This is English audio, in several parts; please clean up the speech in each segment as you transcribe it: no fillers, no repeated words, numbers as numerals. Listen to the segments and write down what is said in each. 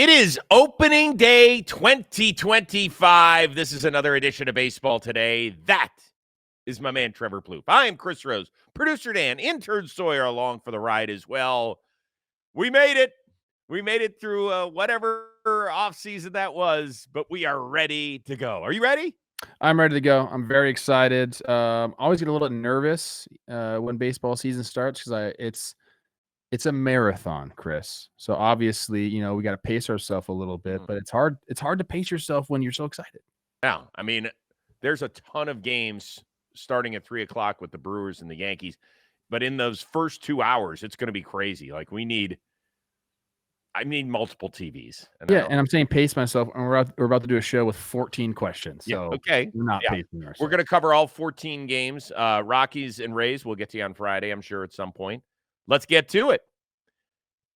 It is opening day 2025. This is another edition of Baseball Today. That is my man, Trevor Plouffe. I am Chris Rose, producer Dan, intern Sawyer along for the ride as well. We made it. We made it through whatever offseason that was, but we are ready to go. Are you ready? I'm ready to go. I'm very excited. Always get a little bit nervous when baseball season starts because it's a marathon, Chris. So obviously, we got to pace ourselves a little bit, but it's hard. It's hard to pace yourself when you're so excited. Yeah, I mean, there's a ton of games starting at 3:00 with the Brewers and the Yankees, but in those first 2 hours, it's going to be crazy. Like I need multiple TVs. And I'm saying pace myself. And we're about to do a show with 14 questions. So okay. We're not pacing ourselves. We're going to cover all 14 games. Rockies and Rays, we'll get to you on Friday, I'm sure, at some point. Let's get to it.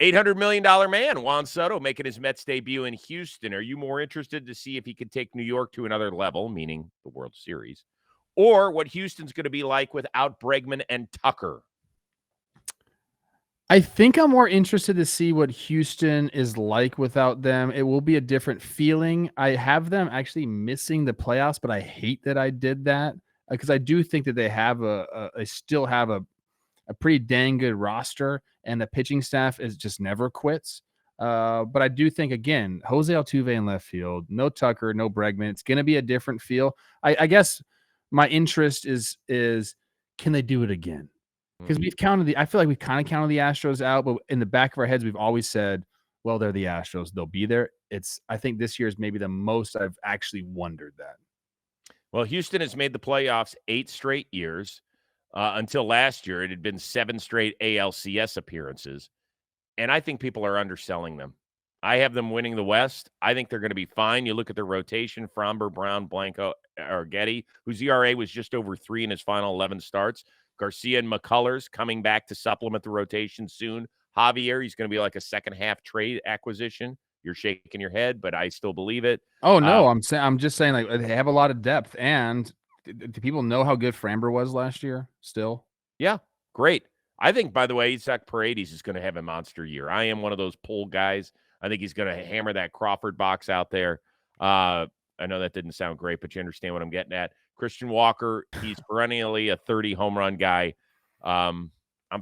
$800 million man, Juan Soto, making his Mets debut in Houston. Are you more interested to see if he could take New York to another level, meaning the World Series, or what Houston's going to be like without Bregman and Tucker? I think I'm more interested to see what Houston is like without them. It will be a different feeling. I have them actually missing the playoffs, but I hate that I did that because I do think that they have they still have a pretty dang good roster, and the pitching staff is just never quits. But I do think, again, Jose Altuve in left field, no Tucker, no Bregman. It's going to be a different feel. I guess my interest is can they do it again? Because I feel like we've kind of counted the Astros out, but in the back of our heads, we've always said, well, they're the Astros. They'll be there. I think this year is maybe the most I've actually wondered that. Well, Houston has made the playoffs 8 straight years. Until last year, it had been 7 straight ALCS appearances. And I think people are underselling them. I have them winning the West. I think they're going to be fine. You look at their rotation, Framber, Brown, Blanco, or Getty, whose ERA was just over 3 in his final 11 starts. Garcia and McCullers coming back to supplement the rotation soon. Javier, he's going to be like a second-half trade acquisition. You're shaking your head, but I still believe it. Oh, no, I'm just saying, like, they have a lot of depth. And do people know how good Framber was last year still? Yeah, great. I think, by the way, Isaac Paredes is going to have a monster year. I am one of those pull guys. I think he's going to hammer that Crawford box out there. I know that didn't sound great, but you understand what I'm getting at. Christian Walker, he's perennially a 30 home run guy. I'm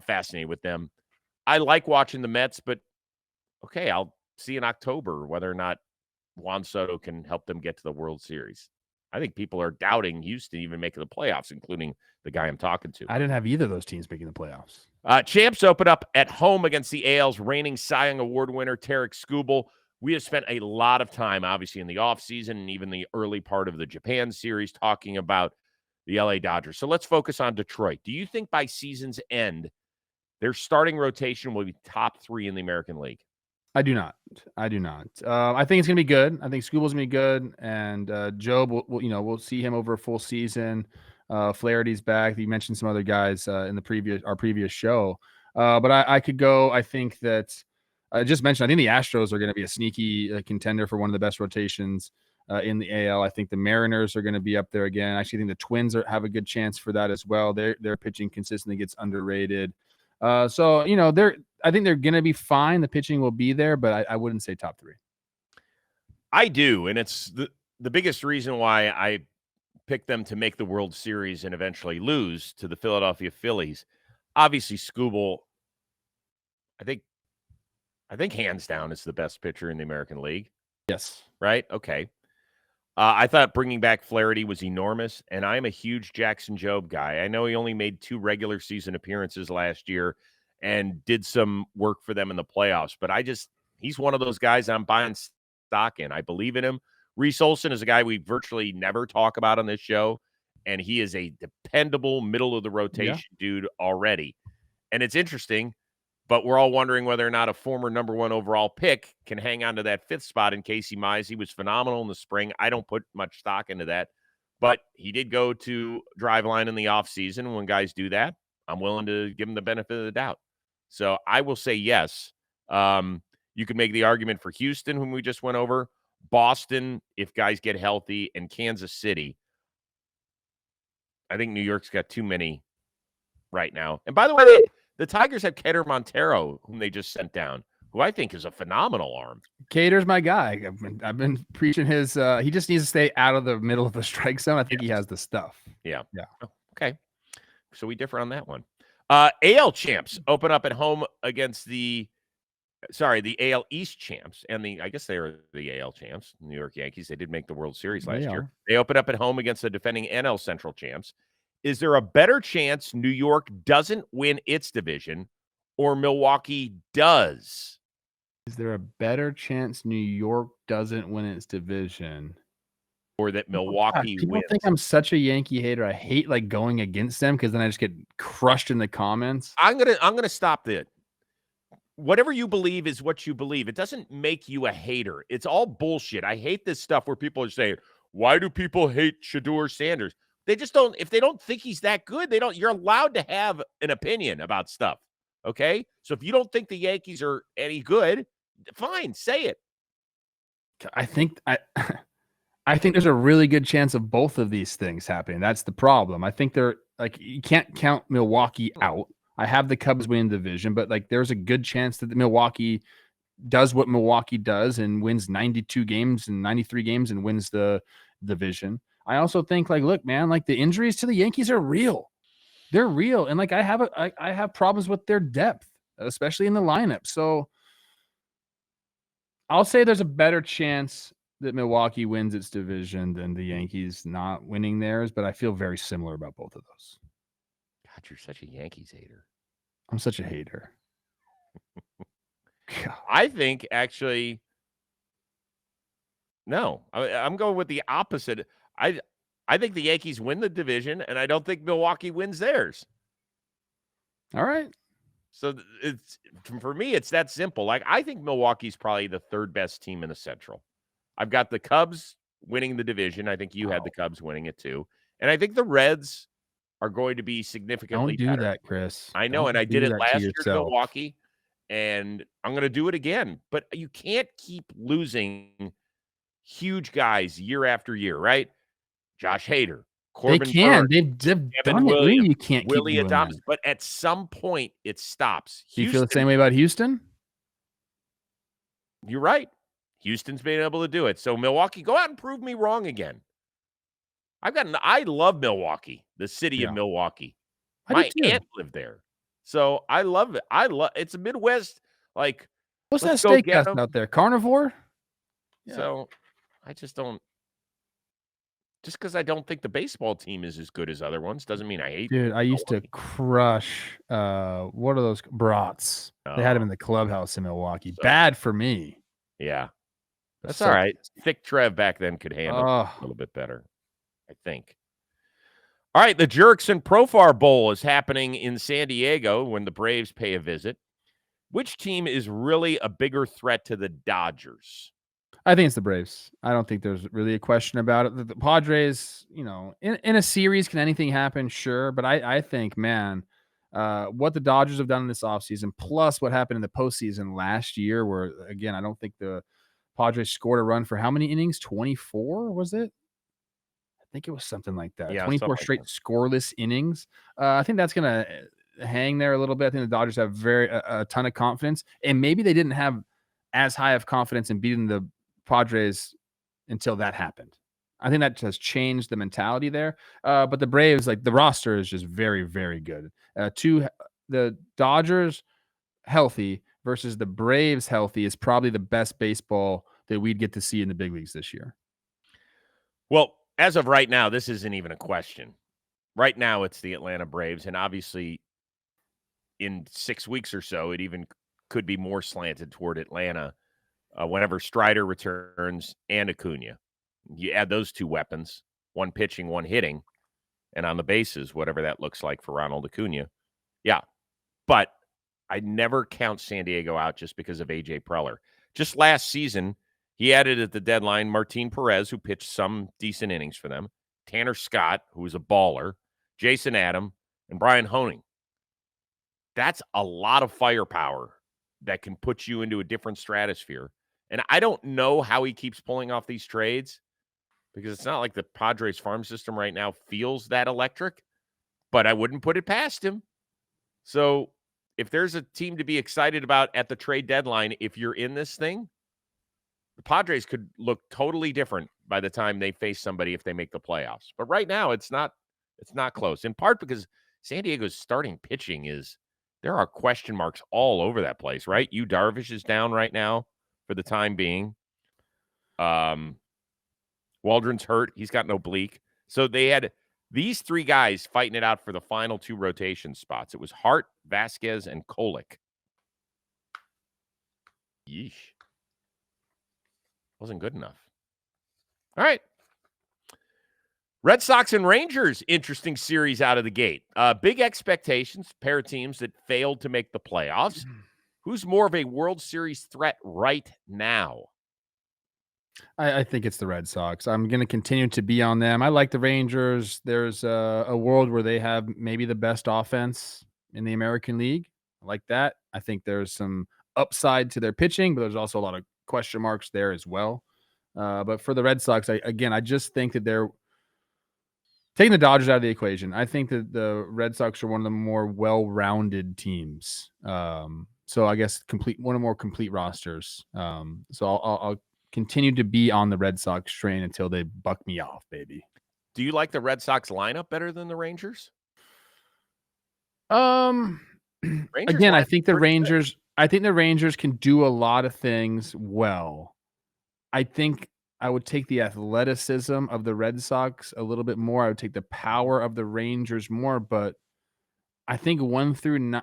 fascinated with them. I like watching the Mets, but okay, I'll see in October whether or not Juan Soto can help them get to the World Series. I think people are doubting Houston even making the playoffs, including the guy I'm talking to. I didn't have either of those teams making the playoffs. Champs open up at home against the AL's reigning Cy Young Award winner, Tarek Skubal. We have spent a lot of time, obviously, in the offseason and even the early part of the Japan series talking about the LA Dodgers. So let's focus on Detroit. Do you think by season's end, their starting rotation will be top 3 in the American League? I do not. I think it's going to be good. I think Skubal's going to be good. And Job, we'll see him over a full season. Flaherty's back. You mentioned some other guys in our previous show. But I could go. I think that I just mentioned, I think the Astros are going to be a sneaky contender for one of the best rotations in the AL. I think the Mariners are going to be up there again. I actually think the Twins have a good chance for that as well. Their pitching consistently gets underrated. I think they're going to be fine. The pitching will be there, but I wouldn't say top 3. I do, and it's the biggest reason why I picked them to make the World Series and eventually lose to the Philadelphia Phillies. Obviously, Skubal, I think hands down is the best pitcher in the American League. Yes. Right? Okay. I thought bringing back Flaherty was enormous, and I'm a huge Jackson Jobe guy. I know he only made 2 regular season appearances last year and did some work for them in the playoffs, but he's one of those guys I'm buying stock in. I believe in him. Reese Olson is a guy we virtually never talk about on this show, and he is a dependable middle-of-the-rotation dude already. And it's interesting, but we're all wondering whether or not a former number 1 overall pick can hang on to that 5th spot in Casey Mize. He was phenomenal in the spring. I don't put much stock into that, but he did go to Driveline in the offseason. When guys do that, I'm willing to give him the benefit of the doubt. So I will say yes. You could make the argument for Houston, whom we just went over, Boston, if guys get healthy, and Kansas City. I think New York's got too many right now. And by the way, the Tigers have Keter Montero, whom they just sent down. who I think is a phenomenal arm. Cater's my guy. I've been preaching his. He just needs to stay out of the middle of the strike zone. I think he Yes. has the stuff. Yeah. Yeah. Oh, okay. So we differ on that one. AL champs open up at home against the AL East champs and I guess they are the AL champs, New York Yankees. They did make the World Series They last year. are. They open up at home against the defending NL Central champs. Is there a better chance New York doesn't win its division or Milwaukee does? Is there a better chance New York doesn't win its division? Or that Oh gosh, Milwaukee people wins? think I'm such a Yankee hater. I hate like going against them because then I just get crushed in the comments. I'm gonna stop that. Whatever you believe is what you believe. It doesn't make you a hater. It's all bullshit. I hate this stuff where people are saying, "Why do people hate Shedeur Sanders?" They just don't. If they don't think he's that good, they don't. You're allowed to have an opinion about stuff. Okay, so if you don't think the Yankees are any good, fine, say it. I think I think there's a really good chance of both of these things happening. That's the problem. I think they're like you can't count Milwaukee out. I have the Cubs winning the division, but like there's a good chance that the Milwaukee does what Milwaukee does and wins 92 games and 93 games and wins the division. I also think like, look, man, like the injuries to the Yankees are real. They're real. And like I have problems with their depth, especially in the lineup. So I'll say there's a better chance that Milwaukee wins its division than the Yankees not winning theirs, but I feel very similar about both of those. God, you're such a Yankees hater. I'm such a hater. God. I think actually, no. I'm going with the opposite. I think the Yankees win the division, and I don't think Milwaukee wins theirs. All right. So it's for me, it's that simple. Like I think Milwaukee's probably the third best team in the Central. I've got the Cubs winning the division. I think you had the Cubs winning it too, and I think the Reds are going to be significantly Don't do better. that, Chris. I know, and Don't I did do it that to last year to yourself. Milwaukee, and I'm going to do it again. But you can't keep losing huge guys year after year, right? Josh Hader, They Corbin can. Burns, They've Kevin done it. What do you mean Williams, you can't keep Willie doing that? Adames. But at some point, it stops. Do you feel the Houston, same way about Houston? you're right. Houston's been able to do it. So Milwaukee, go out and prove me wrong again. I love Milwaukee, the city of Yeah. Milwaukee. I do My too. aunt lived there. So I love it. It's a Midwest, like, What's let's that go get steakhouse them. out there? Carnivore? Yeah. So I just don't. Just because I don't think the baseball team is as good as other ones doesn't mean I hate Dude, I used to Milwaukee. crush, what are those brats? They had them in the clubhouse in Milwaukee. So Bad for me. yeah, But that's so all right. Thick Trev back then could handle it a oh, little bit better, I think. All right, the Jurickson Profar Bowl is happening in San Diego when the Braves pay a visit. Which team is really a bigger threat to the Dodgers? I think it's the Braves. I don't think there's really a question about it. The Padres, in a series, can anything happen? Sure. But I think, man, what the Dodgers have done in this offseason, plus what happened in the postseason last year, where, again, I don't think the Padres scored a run for how many innings? 24, was it? I think it was something like that. Yeah, 24 something like straight that. scoreless innings. I think that's going to hang there a little bit. I think the Dodgers have a ton of confidence, and maybe they didn't have as high of confidence in beating the Padres until that happened. I think that has changed the mentality there. But the Braves, like the roster is just very, very good. The Dodgers healthy versus the Braves healthy is probably the best baseball that we'd get to see in the big leagues this year. Well, as of right now, this isn't even a question. Right now, it's the Atlanta Braves, and obviously, in 6 weeks or so, it even could be more slanted toward Atlanta whenever Strider returns and Acuna. You add those two weapons, one pitching, one hitting, and on the bases, whatever that looks like for Ronald Acuna. Yeah, but I never count San Diego out just because of A.J. Preller. Just last season, he added at the deadline Martin Perez, who pitched some decent innings for them, Tanner Scott, who was a baller, Jason Adam, and Brian Honing. That's a lot of firepower that can put you into a different stratosphere. And I don't know how he keeps pulling off these trades because it's not like the Padres farm system right now feels that electric, but I wouldn't put it past him. So if there's a team to be excited about at the trade deadline, if you're in this thing, the Padres could look totally different by the time they face somebody if they make the playoffs. But right now, it's not close. In part because San Diego's starting pitching there are question marks all over that place, right? Yu Darvish is down right now for the time being. Waldron's hurt. He's got an oblique. So they had these three guys fighting it out for the final two rotation spots. It was Hart, Vasquez, and Kolick. Yeesh. Wasn't good enough. All right. Red Sox and Rangers, interesting series out of the gate. Big expectations, pair of teams that failed to make the playoffs. Who's more of a World Series threat right now? I think it's the Red Sox. I'm going to continue to be on them. I like the Rangers. There's a world where they have maybe the best offense in the American League. I like that. I think there's some upside to their pitching, but there's also a lot of question marks there as well. But for the Red Sox, I just think that they're taking the Dodgers out of the equation. I think that the Red Sox are one of the more well-rounded teams. So I guess one of more complete rosters. So I'll continue to be on the Red Sox train until they buck me off, baby. Do you like the Red Sox lineup better than the Rangers? Again, I think the Rangers can do a lot of things well. I think I would take the athleticism of the Red Sox a little bit more. I would take the power of the Rangers more, but I think 1 through 9.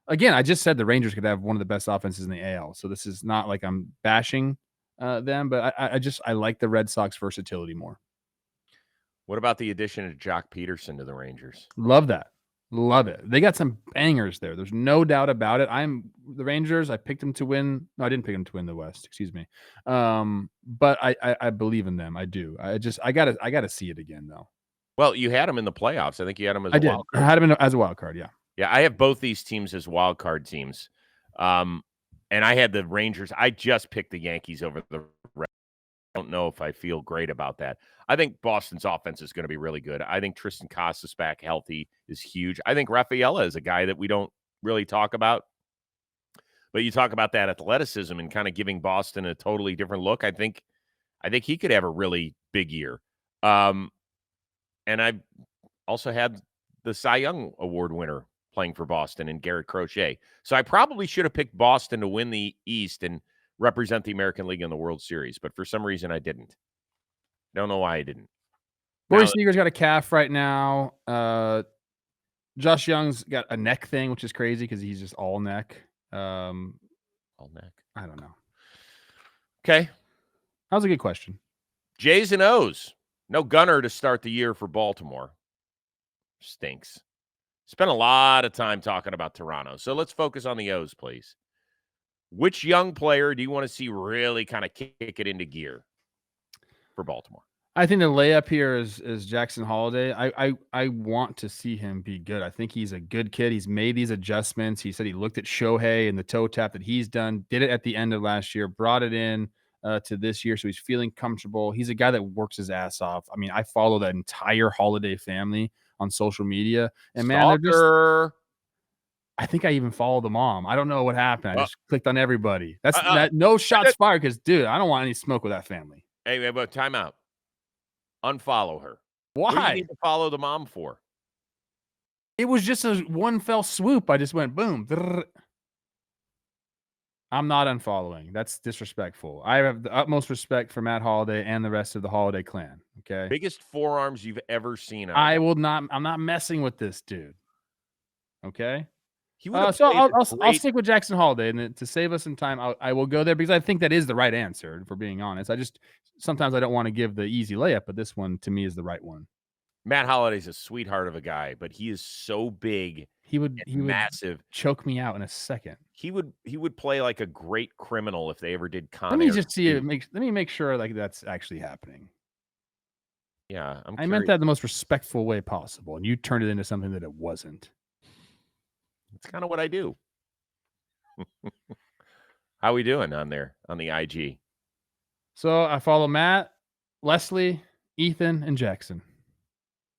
Again, I just said the Rangers could have one of the best offenses in the AL, so this is not like I'm bashing them, but I like the Red Sox versatility more. What about the addition of Jock Peterson to the Rangers? Love that. Love it. They got some bangers there. There's no doubt about it. The Rangers. I picked them to win. No, I didn't pick them to win the West. Excuse me. But I believe in them. I do. I gotta see it again though. Well, you had them in the playoffs. I think you had them as a wild card. I had them as a wild card. Yeah. Yeah, I have both these teams as wild card teams. And I had the Rangers. I just picked the Yankees over the Reds. I don't know if I feel great about that. I think Boston's offense is going to be really good. I think Tristan Casas back healthy is huge. I think Rafaela is a guy that we don't really talk about. But you talk about that athleticism and kind of giving Boston a totally different look. I think he could have a really big year. And I also had the Cy Young Award winner playing for Boston and Garrett Crochet. So I probably should have picked Boston to win the East and represent the American League in the World Series, but for some reason I didn't. Don't know why I didn't. Corey Seager's got a calf right now. Josh Young's got a neck thing, which is crazy because he's just all neck. All neck. I don't know. Okay. That was a good question. J's and O's. No Gunner to start the year for Baltimore. Stinks. Spent a lot of time talking about Toronto. So let's focus on the O's, please. Which young player do you want to see really kind of kick it into gear for Baltimore? I think the layup here is Jackson Holiday. I want to see him be good. I think he's a good kid. He's made these adjustments. He said he looked at Shohei and the toe tap that he's done, did it at the end of last year, brought it in to this year. So he's feeling comfortable. He's a guy that works his ass off. I mean, I follow that entire Holiday family on social media. And man, I think I even followed the mom. I don't know what happened. I just clicked on everybody. That's no shots fired because, dude, I don't want any smoke with that family. Hey, but time out. Unfollow her. Why? What do you need to follow the mom for? It was just a one fell swoop. I just went boom. I'm not unfollowing. That's disrespectful. I have the utmost respect for Matt Holiday and the rest of the Holiday clan. Okay. Biggest forearms you've ever seen. I'm not messing with this dude. Okay. So I'll stick with Jackson Holiday, and to save us some time, I will go there because I think that is the right answer. For being honest, sometimes I don't want to give the easy layup, but this one to me is the right one. Matt Holiday's a sweetheart of a guy, but he is so big. He would massive, choke me out in a second. He would play like a great criminal if they ever did Con Air. Let me just see it. Let me make sure like that's actually happening. Yeah, I meant that in the most respectful way possible, and you turned it into something that it wasn't. It's kind of what I do. How we doing on there on the IG? So I follow Matt, Leslie, Ethan, and Jackson.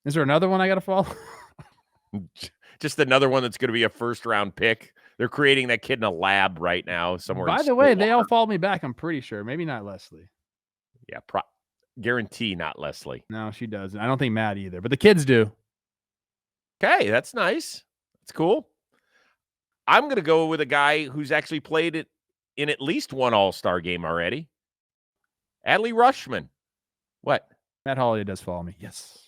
Is there another one I got to follow? Just another one that's going to be a first-round pick. They're creating that kid in a lab right now somewhere in By the way, they all Stillwater. followed me back, I'm pretty sure. Maybe not Leslie. Yeah, guarantee not Leslie. No, she doesn't. I don't think Matt either, but the kids do. Okay, that's nice. That's cool. I'm going to go with a guy who's actually played it in at least one All-Star game already. Adley Rutschman. What? Matt Holiday does follow me. Yes.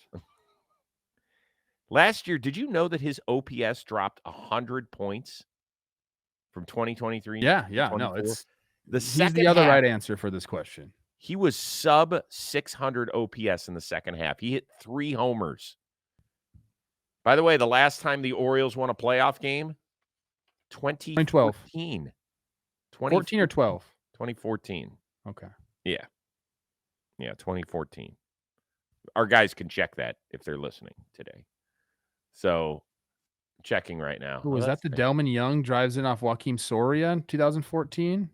Last year, did you know that his OPS dropped 100 points from 2023 to Yeah, 2024? no, The he's second the other half, right answer for this question. he was sub 600 OPS in the second half. He hit 3 homers. By the way, the last time the Orioles won a playoff game, 2012. 2014. 14 or 12? 2014. Okay. Yeah. Yeah, 2014. Our guys can check that if they're listening today. So, checking right now. Who was that? The great. Delman Young drives in off Joaquim Soria in 2014?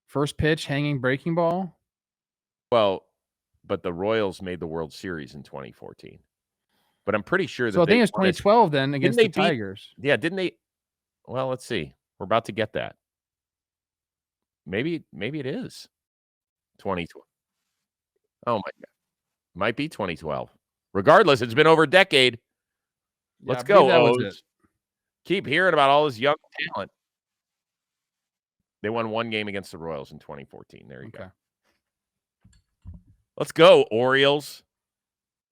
First pitch, hanging breaking ball? Well, but the Royals made the World Series in 2014. But I'm pretty sure that So I think it's won it. 2012 then against they the Tigers. Yeah, didn't they? Well, let's see. We're about to get that. Maybe it is 2012. Oh my God. Might be 2012. Regardless, it's been over a decade. Yeah, Let's I believe go, that was O's. it. Keep hearing about all this young talent. They won one game against the Royals in 2014. There you go. Let's go, Orioles.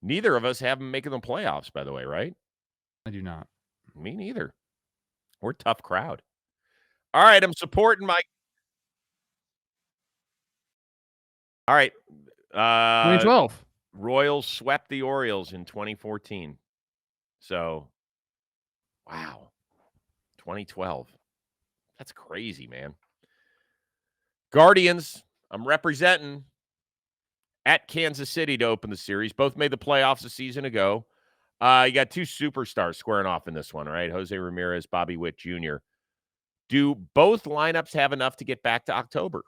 Neither of us have them making the playoffs, by the way, right? I do not. Me neither. We're a tough crowd. All right, I'm supporting my. All right. 2012. Royals swept the Orioles in 2014. So, wow. 2012. That's crazy, man. Guardians, I'm representing at Kansas City to open the series. Both made the playoffs a season ago. You got 2 superstars squaring off in this one, right? Jose Ramirez, Bobby Witt Jr. Do both lineups have enough to get back to October?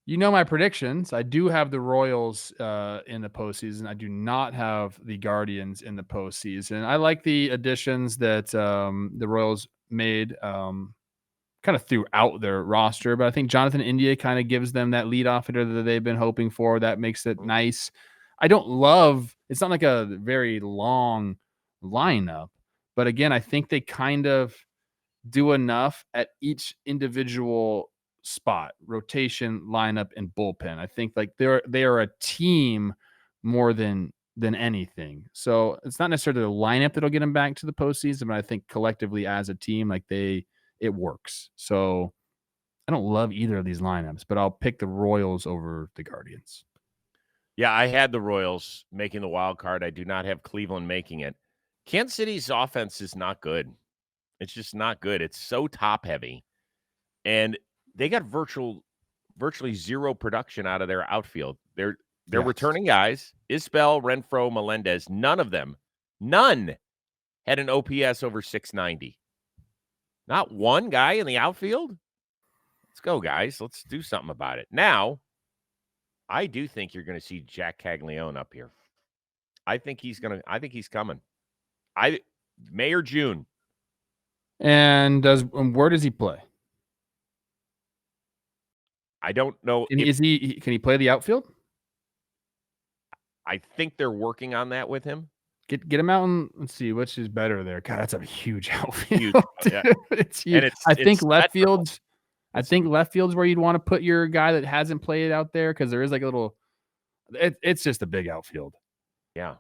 You know my predictions. I do have the Royals in the postseason. I do not have the Guardians in the postseason. I like the additions that the Royals made kind of throughout their roster, but I think Jonathan India kind of gives them that leadoff hitter that they've been hoping for. That makes it nice. I don't love it's not like a very long lineup, but again, I think they kind of do enough at each individual spot, rotation, lineup, and bullpen. I think like they are a team more than anything. So it's not necessarily the lineup that'll get them back to the postseason, but I think collectively as a team, like it works. So I don't love either of these lineups, but I'll pick the Royals over the Guardians. Yeah, I had the Royals making the wild card. I do not have Cleveland making it. Kansas City's offense is not good. It's just not good. It's so top heavy. And they got virtually zero production out of their outfield. They're returning guys. Isbell, Renfroe, Melendez, none had an OPS over 690. Not one guy in the outfield? Let's go, guys. Let's do something about it. Now, I do think you're going to see Jack Caglione up here. I think he's coming. May or June. And where does he play? I don't know. Can he play the outfield? I think they're working on that with him. Get him out and let's see which is better there. God, that's a huge outfield. Huge, yeah. It's huge. And I think left symmetrical. field's. I think left field's where you'd want to put your guy that hasn't played out there because there is like a little. It's just a big outfield. Yeah,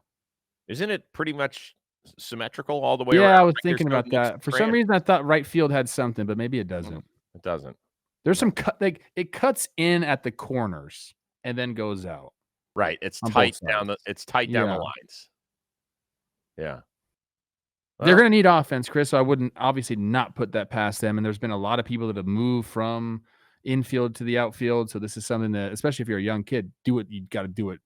isn't it pretty much symmetrical all the way around? Yeah, I was Like thinking about that. For some reason, I thought right field had something, but maybe it doesn't. It doesn't. There's some cut. Like it cuts in at the corners and then goes out. Right. It's tight down the lines. Yeah. They're going to need offense, Chris. So I wouldn't obviously not put that past them. And there's been a lot of people that have moved from infield to the outfield. So this is something that, especially if you're a young kid, do it. You got to do it.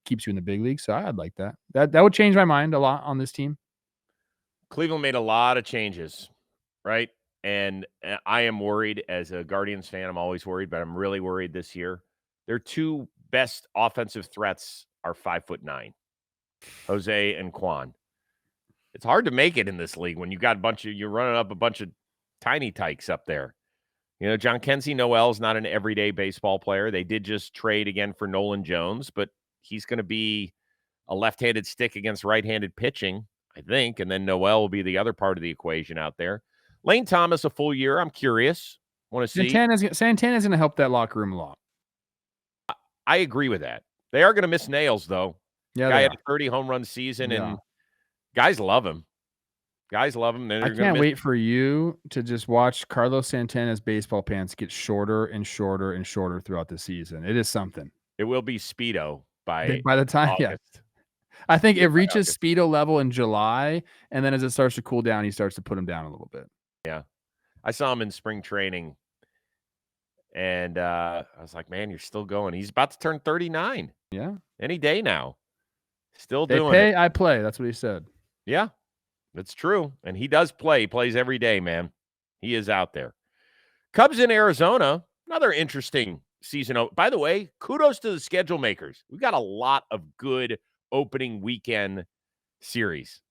Keeps you in the big league. So I'd like that. That would change my mind a lot on this team. Cleveland made a lot of changes, right? And I am worried as a Guardians fan. I'm always worried, but I'm really worried this year. Their 2 best offensive threats are 5'9", Jose and Quan. It's hard to make it in this league when you're running up a bunch of tiny tykes up there. John Kenzie Noel's not an everyday baseball player. They did just trade again for Nolan Jones, but he's going to be a left-handed stick against right-handed pitching, I think, and then Noel will be the other part of the equation out there. Lane Thomas, a full year. I'm curious. Want to see. Santana's going to help that locker room a lot. I agree with that. They are going to miss Nails, though. Yeah, Guy had a 30 home run season, and guys love him. I can't wait for you to just watch Carlos Santana's baseball pants get shorter and shorter and shorter throughout the season. It is something. It will be Speedo by the time, August. yeah. I think it reaches Speedo level in July, and then as it starts to cool down, he starts to put him down a little bit. Yeah. I saw him in spring training, and I was like, man, you're still going. He's about to turn 39. Yeah. Any day now. Still they doing pay, it. I play. That's what he said. Yeah. That's true. And he does play. He plays every day, man. He is out there. Cubs in Arizona. Another interesting season. By the way, kudos to the schedule makers. We've got a lot of good opening weekend series.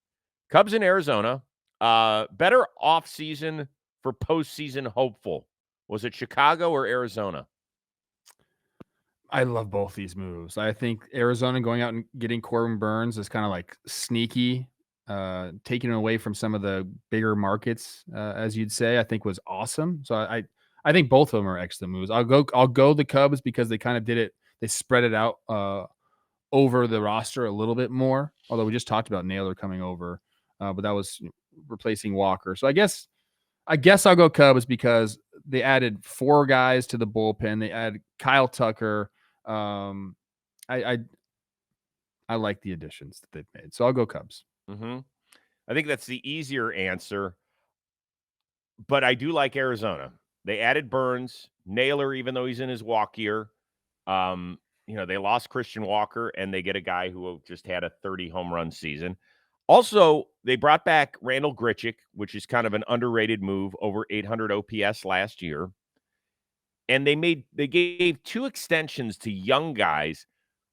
Cubs in Arizona. Better offseason for postseason hopeful. Was it Chicago or Arizona? I love both these moves. I think Arizona going out and getting Corbin Burns is kind of like sneaky. Taking away from some of the bigger markets, as you'd say, I think was awesome. So I think both of them are excellent moves. I'll go the Cubs because they kind of did it. They spread it out over the roster a little bit more. Although we just talked about Naylor coming over, but that was replacing Walker. So I guess I'll go Cubs because they added 4 guys to the bullpen. They added Kyle Tucker. I like the additions that they've made. So I'll go Cubs. Mm-hmm. I think that's the easier answer, but I do like Arizona. They added Burns, Naylor, even though he's in his walk year. They lost Christian Walker, and they get a guy who just had a 30 home run season. Also, they brought back Randall Grichuk, which is kind of an underrated move, over 800 OPS last year. And they gave 2 extensions to young guys,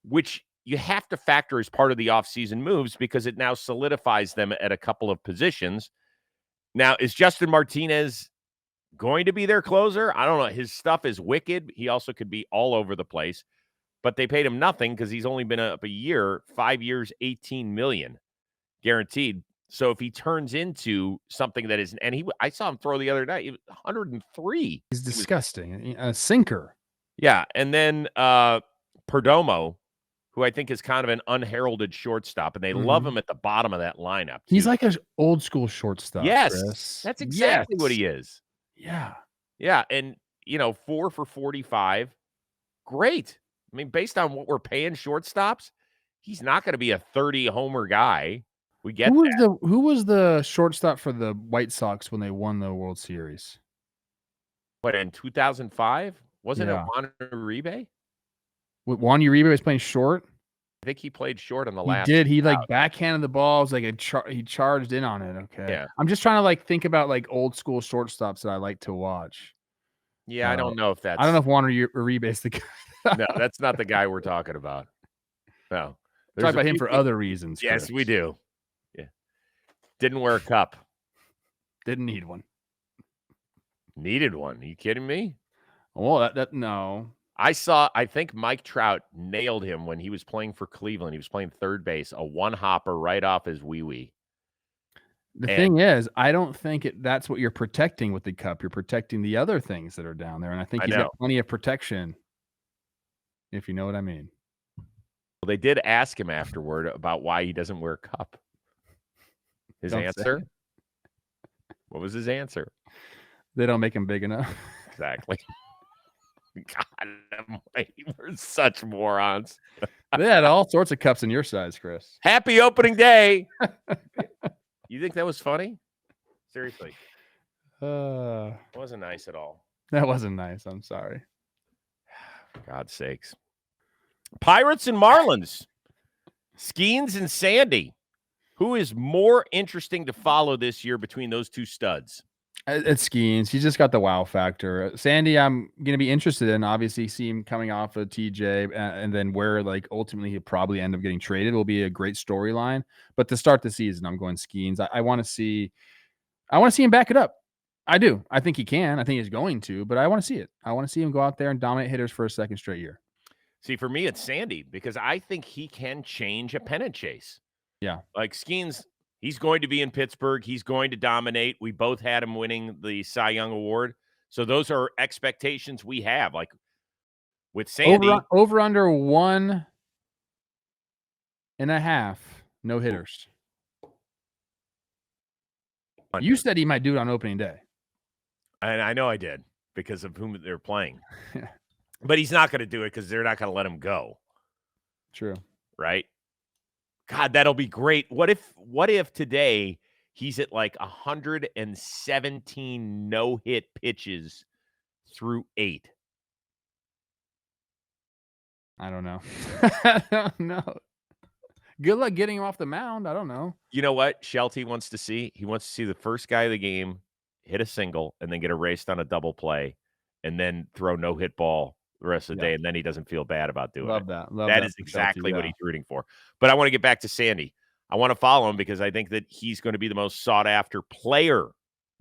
which you have to factor as part of the offseason moves because it now solidifies them at a couple of positions. Now, is Justin Martinez going to be their closer? I don't know. His stuff is wicked. He also could be all over the place, but they paid him nothing because he's only been up a year, 5 years, $18 million guaranteed. So if he turns into something that is, and I saw him throw the other night, 103. He's disgusting. A sinker. Yeah. And then Perdomo, who I think is kind of an unheralded shortstop, and they love him at the bottom of that lineup. He's like an old school shortstop. Yes, Chris. that's exactly what he is. Yeah. Yeah, and 4 for 45. Great. I mean, based on what we're paying shortstops, he's not going to be a 30 homer guy. We get who was the shortstop for the White Sox when they won the World Series? What, in 2005? Wasn't it Juan Uribe? Juan Uribe was playing short? I think he played short on the last. He did. He backhanded the ball. It was like he charged in on it. Okay. Yeah. I'm just trying to think about old school shortstops that I like to watch. Yeah, I don't know if that's. I don't know if Juan Uribe is the guy. No, that's not the guy we're talking about. No. Talk about him for other reasons. Yes, Chris. we do. Yeah. Didn't wear a cup. Didn't need one. Needed one. Are you kidding me? Well, no. I think Mike Trout nailed him when he was playing for Cleveland. He was playing third base, a one-hopper right off his wee-wee. The thing is, I don't think that's what you're protecting with the cup. You're protecting the other things that are down there, and I think he's got plenty of protection, if you know what I mean. Well, they did ask him afterward about why he doesn't wear a cup. His answer? What was his answer? They don't make him big enough. Exactly. God, we're such morons. They had all sorts of cups in your size, Chris. Happy opening day. You think that was funny? Seriously. It wasn't nice at all. That wasn't nice. I'm sorry. For God's sakes. Pirates and Marlins. Skeens and Sandy. Who is more interesting to follow this year between those two studs? It's Skeens. He's just got the wow factor. Sandy, I'm gonna be interested in. Obviously, see him coming off of TJ, and then where like ultimately he'll probably end up getting traded will be a great storyline. But to start the season, I'm going Skeens. I want to see. I want to see him back it up. I do. I think he can. I think he's going to. But I want to see it. I want to see him go out there and dominate hitters for a second straight year. See, for me, it's Sandy because I think he can change a pennant chase. Yeah. Like Skeens, he's going to be in Pittsburgh. He's going to dominate. We both had him winning the Cy Young Award. So those are expectations we have. Like with Sandy. Over under 1.5 no hitters. Under. You said he might do it on opening day. And I know I did because of whom they're playing. But he's not going to do it because they're not going to let him go. True. Right? God, that'll be great. What if today he's at like 117 no-hit pitches through 8? I don't know. I don't know. Good luck getting him off the mound. I don't know. You know what Shelty wants to see? He wants to see the first guy of the game hit a single and then get erased on a double play and then throw no-hit ball the rest of the day, and then he doesn't feel bad about doing it. Love That is exactly what he's rooting for. But I want to get back to Sandy. I want to follow him because I think that he's going to be the most sought-after player,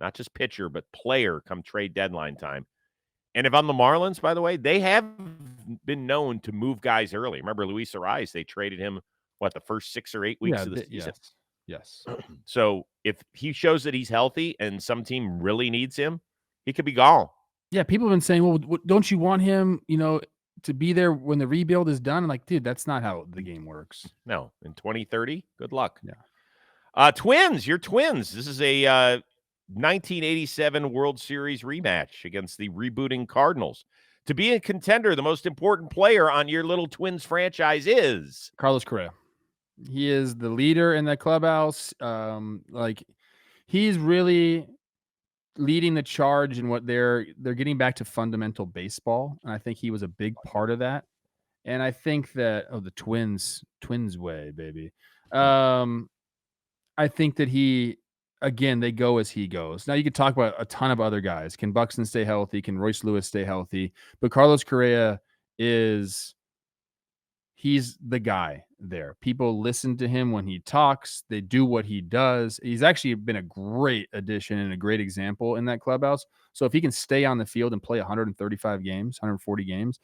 not just pitcher, but player come trade deadline time. And if I'm the Marlins, by the way, they have been known to move guys early. Remember Luis Ariz, they traded him, the first 6 or 8 weeks of the season? Yes. So if he shows that he's healthy and some team really needs him, he could be gone. Yeah, people have been saying, well, don't you want him, to be there when the rebuild is done? I'm like, dude, that's not how the game works. No, in 2030, good luck. Yeah. Twins, your Twins. This is a 1987 World Series rematch against the rebooting Cardinals. To be a contender, the most important player on your little Twins franchise is Carlos Correa. He is the leader in the clubhouse. He's really leading the charge in what they're getting back to fundamental baseball, and I think he was a big part of that. And I think that the Twins way, baby. I think that they go as he goes. Now you could talk about a ton of other guys. Can Buxton stay healthy? Can Royce Lewis stay healthy? But Carlos Correa he's the guy there. People listen to him when he talks. They do what he does. He's actually been a great addition and a great example in that clubhouse. So if he can stay on the field and play 135 games, 140 games,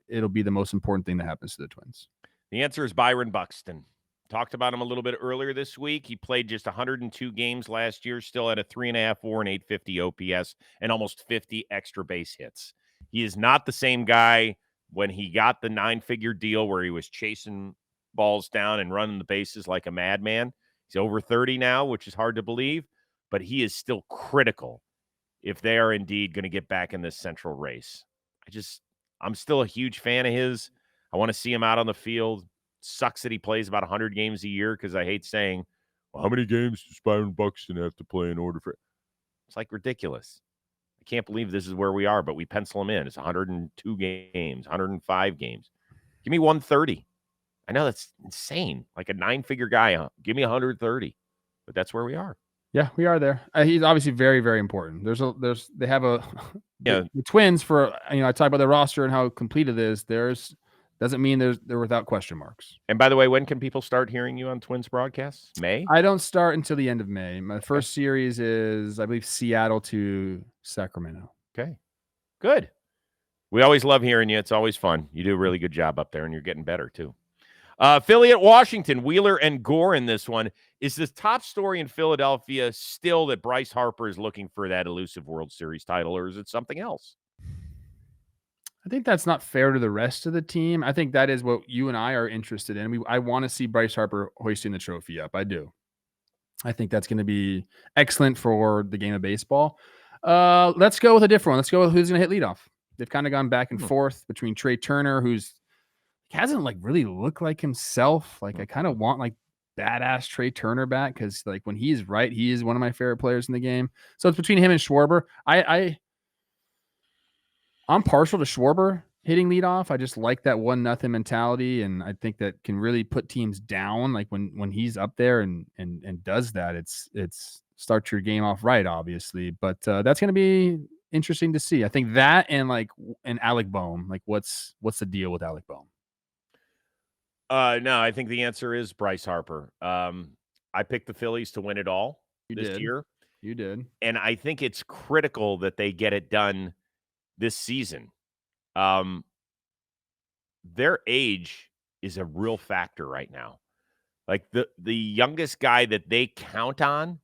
it'll be the most important thing that happens to the Twins. The answer is Byron Buxton. Talked about him a little bit earlier this week. He played just 102 games last year, still had a 3.5 WAR and 850 OPS and almost 50 extra base hits. He is not the same guy when he got the 9-figure deal where he was chasing balls down and running the bases like a madman. He's over 30 now, which is hard to believe, but he is still critical if they are indeed going to get back in this central race. I'm still a huge fan of his. I want to see him out on the field. Sucks that he plays about 100 games a year because I hate saying, well, how many games does Byron Buxton have to play in order for it? It's like ridiculous. I can't believe this is where we are, but we pencil him in. It's 102 games, 105 games. Give me 130. I know that's insane. Like a 9-figure guy. Give me 130. But that's where we are. Yeah, we are there. He's obviously very, very important. They have the Twins for, I talk about the roster and how complete it is. Doesn't mean they're without question marks. And by the way, when can people start hearing you on Twins broadcasts? May? I don't start until the end of May. My first series is, I believe, Seattle to Sacramento. Okay, good. We always love hearing you. It's always fun. You do a really good job up there, and you're getting better, too. Philly at Washington, Wheeler and Gore in this one. Is the top story in Philadelphia still that Bryce Harper is looking for that elusive World Series title, or is it something else? I think that's not fair to the rest of the team. I think that is what you and I are interested in. I want to see Bryce Harper hoisting the trophy up. I do. I think that's going to be excellent for the game of baseball. Let's go with a different one. Let's go with who's going to hit leadoff. They've kind of gone back and forth between Trey Turner, who's hasn't really looked like himself. I kind of want badass Trey Turner back because when he's right, he is one of my favorite players in the game. So it's between him and Schwarber. I'm partial to Schwarber, hitting leadoff. I just like that 1-0 mentality, and I think that can really put teams down. Like when he's up there and does that, it's start your game off right, obviously. But that's going to be interesting to see. I think that and Alec Boehm. Like what's the deal with Alec Boehm? No, I think the answer is Bryce Harper. I picked the Phillies to win it all You this did. year, You did. and I think it's critical that they get it done this season. Um, their age is a real factor right now. Like the youngest guy that they count on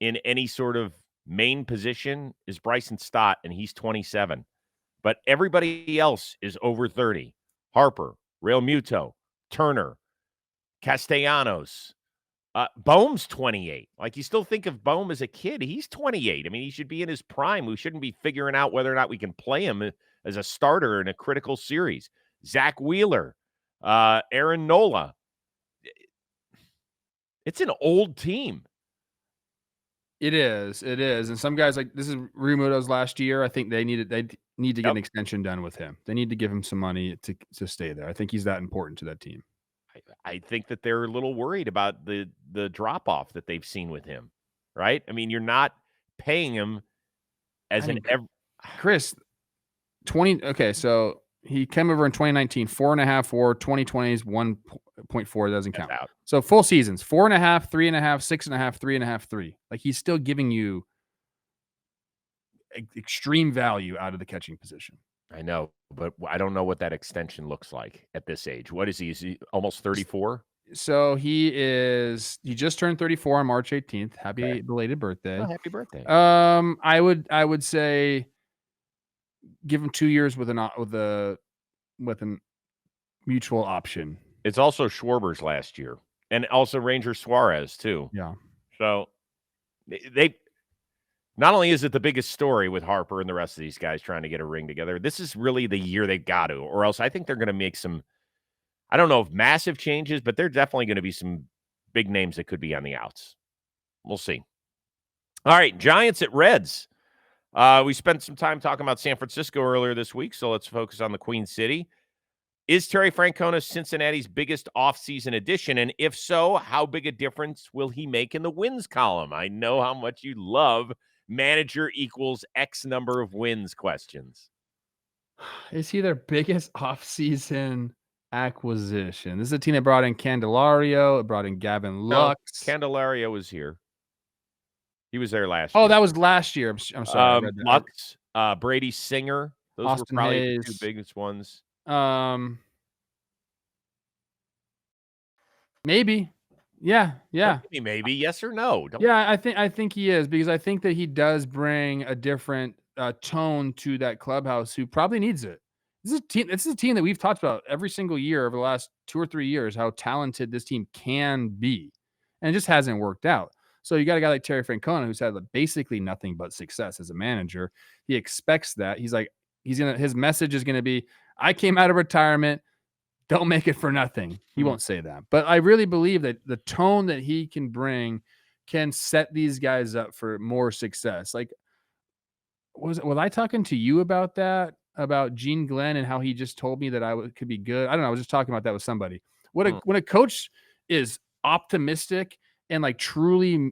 in any sort of main position is Bryson Stott, and he's 27. But everybody else is over 30. Harper, Real Muto, Turner, Castellanos. Bohm's 28. Like, you still think of Bohm as a kid. He's 28. I mean, he should be in his prime. We shouldn't be figuring out whether or not we can play him as a starter in a critical series. Zach Wheeler, Aaron Nola. It's an old team. It is. It is. And some guys like this is Realmuto's last year. I think they need to get an extension done with him. They need to give him some money to stay there. I think he's that important to that team. I think that they're a little worried about the drop off that they've seen with him, right? I mean, you're not paying him as I an mean, Chris, 20. Okay, so he came over in 2019, 4.5 WAR, 2020's 1.4 doesn't count. out. So full seasons, 4.5, 3.5, 6.5, 3.5, 3. Like he's still giving you extreme value out of the catching position. I know, but I don't know what that extension looks like at this age. What is he? Is he almost 34? So he just turned 34 on March 18th. Happy belated birthday. Oh, happy birthday. I would say give him 2 years with a mutual option. It's also Schwarber's last year, and also Ranger Suarez too. Yeah. So they not only is it the biggest story with Harper and the rest of these guys trying to get a ring together, this is really the year they've got to, or else I think they're going to make some, I don't know if massive changes, but there are definitely going to be some big names that could be on the outs. We'll see. All right, Giants at Reds. We spent some time talking about San Francisco earlier this week, so let's focus on the Queen City. Is Terry Francona Cincinnati's biggest offseason addition? And if so, how big a difference will he make in the wins column? I know how much you love manager equals X number of wins questions. Is he their biggest offseason acquisition? This is a team that brought in Candelario. It brought in Gavin No, Lux. Candelario was here. He was there last Oh, year. that was last year. I'm sorry. I read that. Lux, Brady Singer. Those Austin were probably the Hayes. two biggest ones. Maybe. Yeah. Maybe yes or no. Yeah, I think he is because I think that he does bring a different tone to that clubhouse who probably needs it. This is a team that we've talked about every single year over the last 2 or 3 years, how talented this team can be. And it just hasn't worked out. So you got a guy like Terry Francona who's had basically nothing but success as a manager. He expects that. His message is gonna be, I came out of retirement. Don't make it for nothing. He won't say that. But I really believe that the tone that he can bring can set these guys up for more success. Like, was I talking to you about that? About Gene Glenn and how he just told me that could be good? I don't know. I was just talking about that with somebody. When a coach is optimistic and truly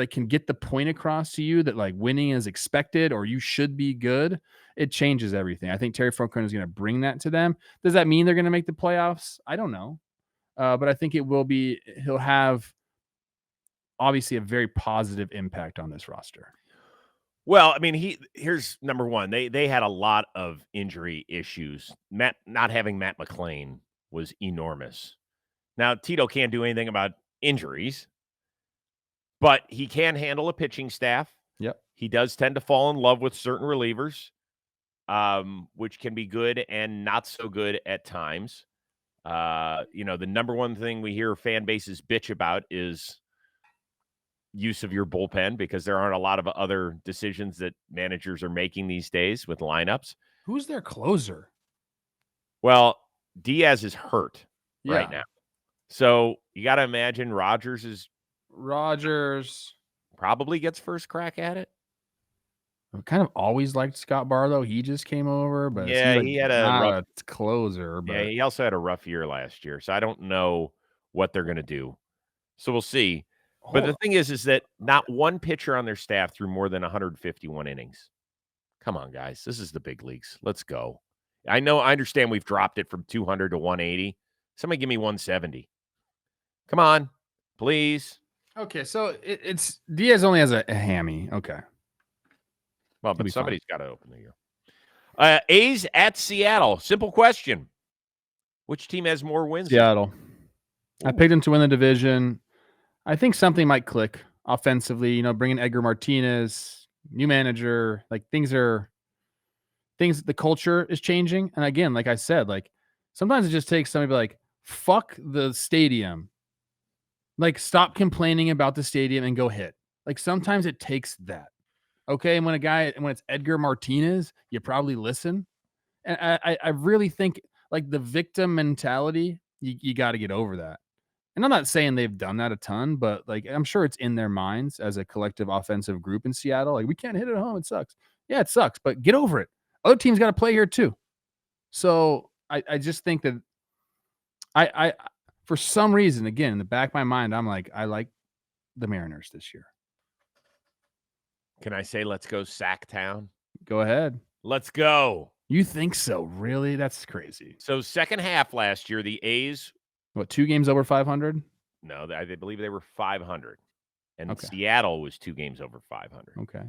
can get the point across to you that winning is expected or you should be good, it changes everything. I think Terry Francona is going to bring that to them. Does that mean they're going to make the playoffs? I don't know. But I think it will be, he'll have obviously a very positive impact on this roster. Well, I mean, here's number one. They had a lot of injury issues. Not having Matt McClain was enormous. Now, Tito can't do anything about injuries, but he can handle a pitching staff. Yep. He does tend to fall in love with certain relievers, which can be good and not so good at times. The number one thing we hear fan bases bitch about is use of your bullpen because there aren't a lot of other decisions that managers are making these days with lineups. Who's their closer? Well, Diaz is hurt right now. So you got to imagine Rogers probably gets first crack at it. kind of always liked Scott Barlow. He just came over, but it seems Yeah, like he had a not rough a closer, yeah, but he also had a rough year last year, so I don't know what they're gonna do. So we'll see. But hold the on. thing is that not one pitcher on their staff threw more than 151 innings. Come on, guys. This is the big leagues. Let's go. I understand we've dropped it from 200 to 180. Somebody give me 170. Come on, please. Okay, so it's Diaz only has a hammy. Okay, Well, he'll but be fine. somebody's got to open the year. A's at Seattle. Simple question. Which team has more wins? Seattle. I Ooh, picked him to win the division. I think something might click offensively. You know, bringing Edgar Martinez, new manager, like things. The culture is changing, and again, like I said, like sometimes it just takes somebody to be like, "Fuck the stadium." Like, stop complaining about the stadium and go hit. Like, sometimes it takes that. Okay. And when it's Edgar Martinez, you probably listen. And I really think like the victim mentality, you got to get over that. And I'm not saying they've done that a ton, but like I'm sure it's in their minds as a collective offensive group in Seattle. Like, we can't hit it at home. It sucks. Yeah, it sucks, but get over it. Other teams got to play here too. So I just think that I for some reason, again, in the back of my mind, I'm like, I like the Mariners this year. can I say let's go Sacktown? Go ahead. Let's go. You think so? Really? That's crazy. So second half last year, the A's, What, 2 games over 500? no, I believe they were 500, and Okay. Seattle was 2 games over 500. Okay.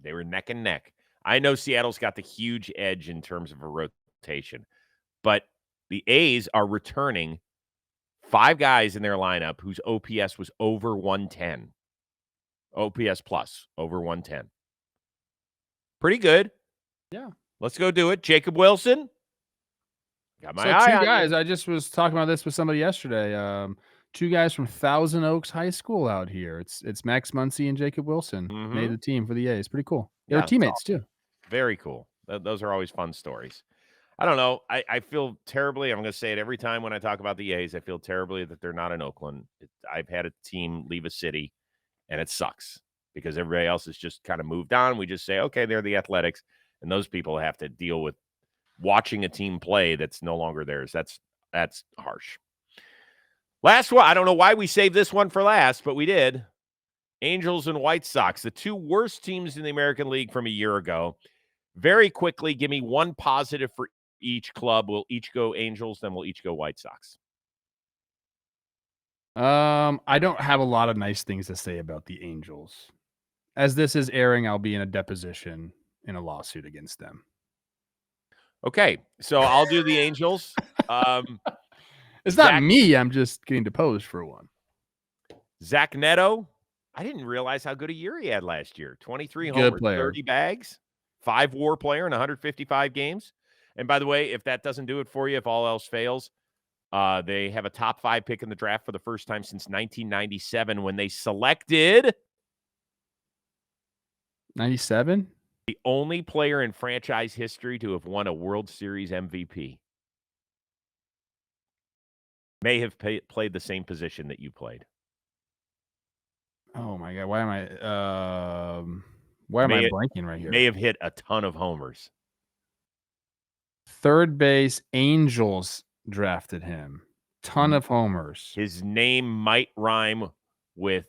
They were neck and neck. I know Seattle's got the huge edge in terms of a rotation, but the A's are returning 5 guys in their lineup whose OPS was over 110. OPS plus over 110. Pretty good. Yeah. Let's go do it. Jacob Wilson. Got my So eye 2 on you. guys, I just was talking about this with somebody yesterday. 2 guys from Thousand Oaks High School out here. It's Max Muncy and Jacob Wilson made Mhm. the team for the A's. Pretty cool. They were Yeah, that's teammates awesome. too. Very cool. Those are always fun stories. I don't know. I feel terribly. I'm going to say it every time when I talk about the A's. I feel terribly that they're not in Oakland. I've had a team leave a city, and it sucks because everybody else has just kind of moved on. We just say, okay, they're the Athletics, and those people have to deal with watching a team play that's no longer theirs. That's harsh. Last one. I don't know why we saved this one for last, but we did. Angels and White Sox, the 2 worst teams in the American League from a year ago. Very quickly, give me one positive for each club. We'll each go Angels, then we'll each go White Sox. I don't have a lot of nice things to say about the Angels. As this is airing, I'll be in a deposition in a lawsuit against them. Okay, so I'll do the Angels. Um, It's not Zach me, I'm just getting deposed for one. Zach Neto. I didn't realize how good a year he had last year. 23 Good homers, player. 30 bags, 5 WAR player in 155 games. And by the way, if that doesn't do it for you, if all else fails, they have a top 5 pick in the draft for the first time since 1997 when they selected 97? the only player in franchise history to have won a World Series MVP. May have played the same position that you played. Oh my god, why am I blanking right May here? have hit a ton of homers. Third base, Angels drafted him. Ton of homers. His name might rhyme with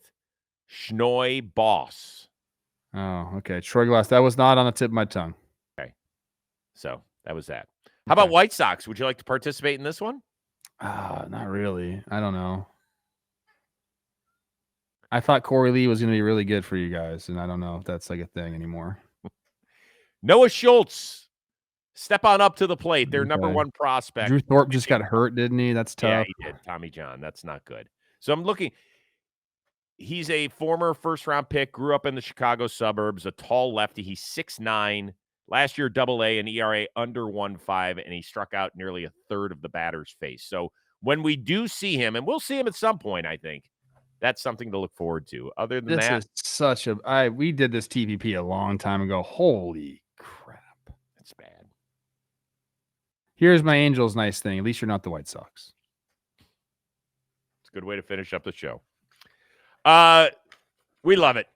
Schnoy Boss. Oh, okay. Troy Glass. That was not on the tip of my tongue. Okay. So that was that. How about White Sox? Would you like to participate in this one? Not really. I don't know. I thought Corey Lee was going to be really good for you guys, and I don't know if that's like a thing anymore. Noah Schultz. Step on up to the plate. Their number Okay. 1 prospect. Drew Thorpe just got hurt, didn't he? That's Yeah, tough. he did. Tommy John. That's not good. So I'm looking. He's a former first-round pick, grew up in the Chicago suburbs, a tall lefty. He's 6'9". Last year, Double-A and ERA under 1.5, and he struck out nearly a third of the batter's face. So when we do see him, and we'll see him at some point, I think, that's something to look forward to. Other than This that, is such a we did this TVP a long time ago. Holy crap. it's bad. Here's my Angels nice thing. At least you're not the White Sox. It's a good way to finish up the show. We love it.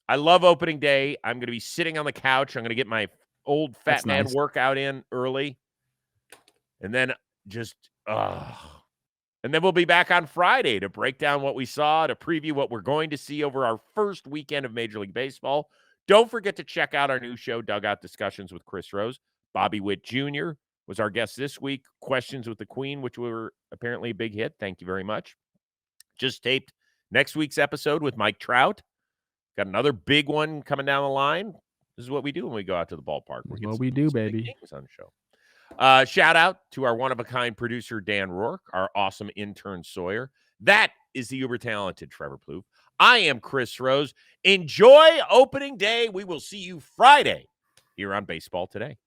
I love opening day. I'm going to be sitting on the couch. I'm going to get my old fat That's man nice. workout in early. And then just, and then we'll be back on Friday to break down what we saw, to preview what we're going to see over our first weekend of Major League Baseball. Don't forget to check out our new show, Dugout Discussions with Chris Rose. Bobby Witt Jr. was our guest this week. Questions with the Queen, which were apparently a big hit. Thank you very much. Just taped next week's episode with Mike Trout. Got another big one coming down the line. This is what we do when we go out to the ballpark. This is what we do, baby. Big things on the show. Shout out to our one-of-a-kind producer, Dan Rourke, our awesome intern, Sawyer. That is the uber-talented Trevor Plouffe. I am Chris Rose. Enjoy opening day. We will see you Friday here on Baseball Today.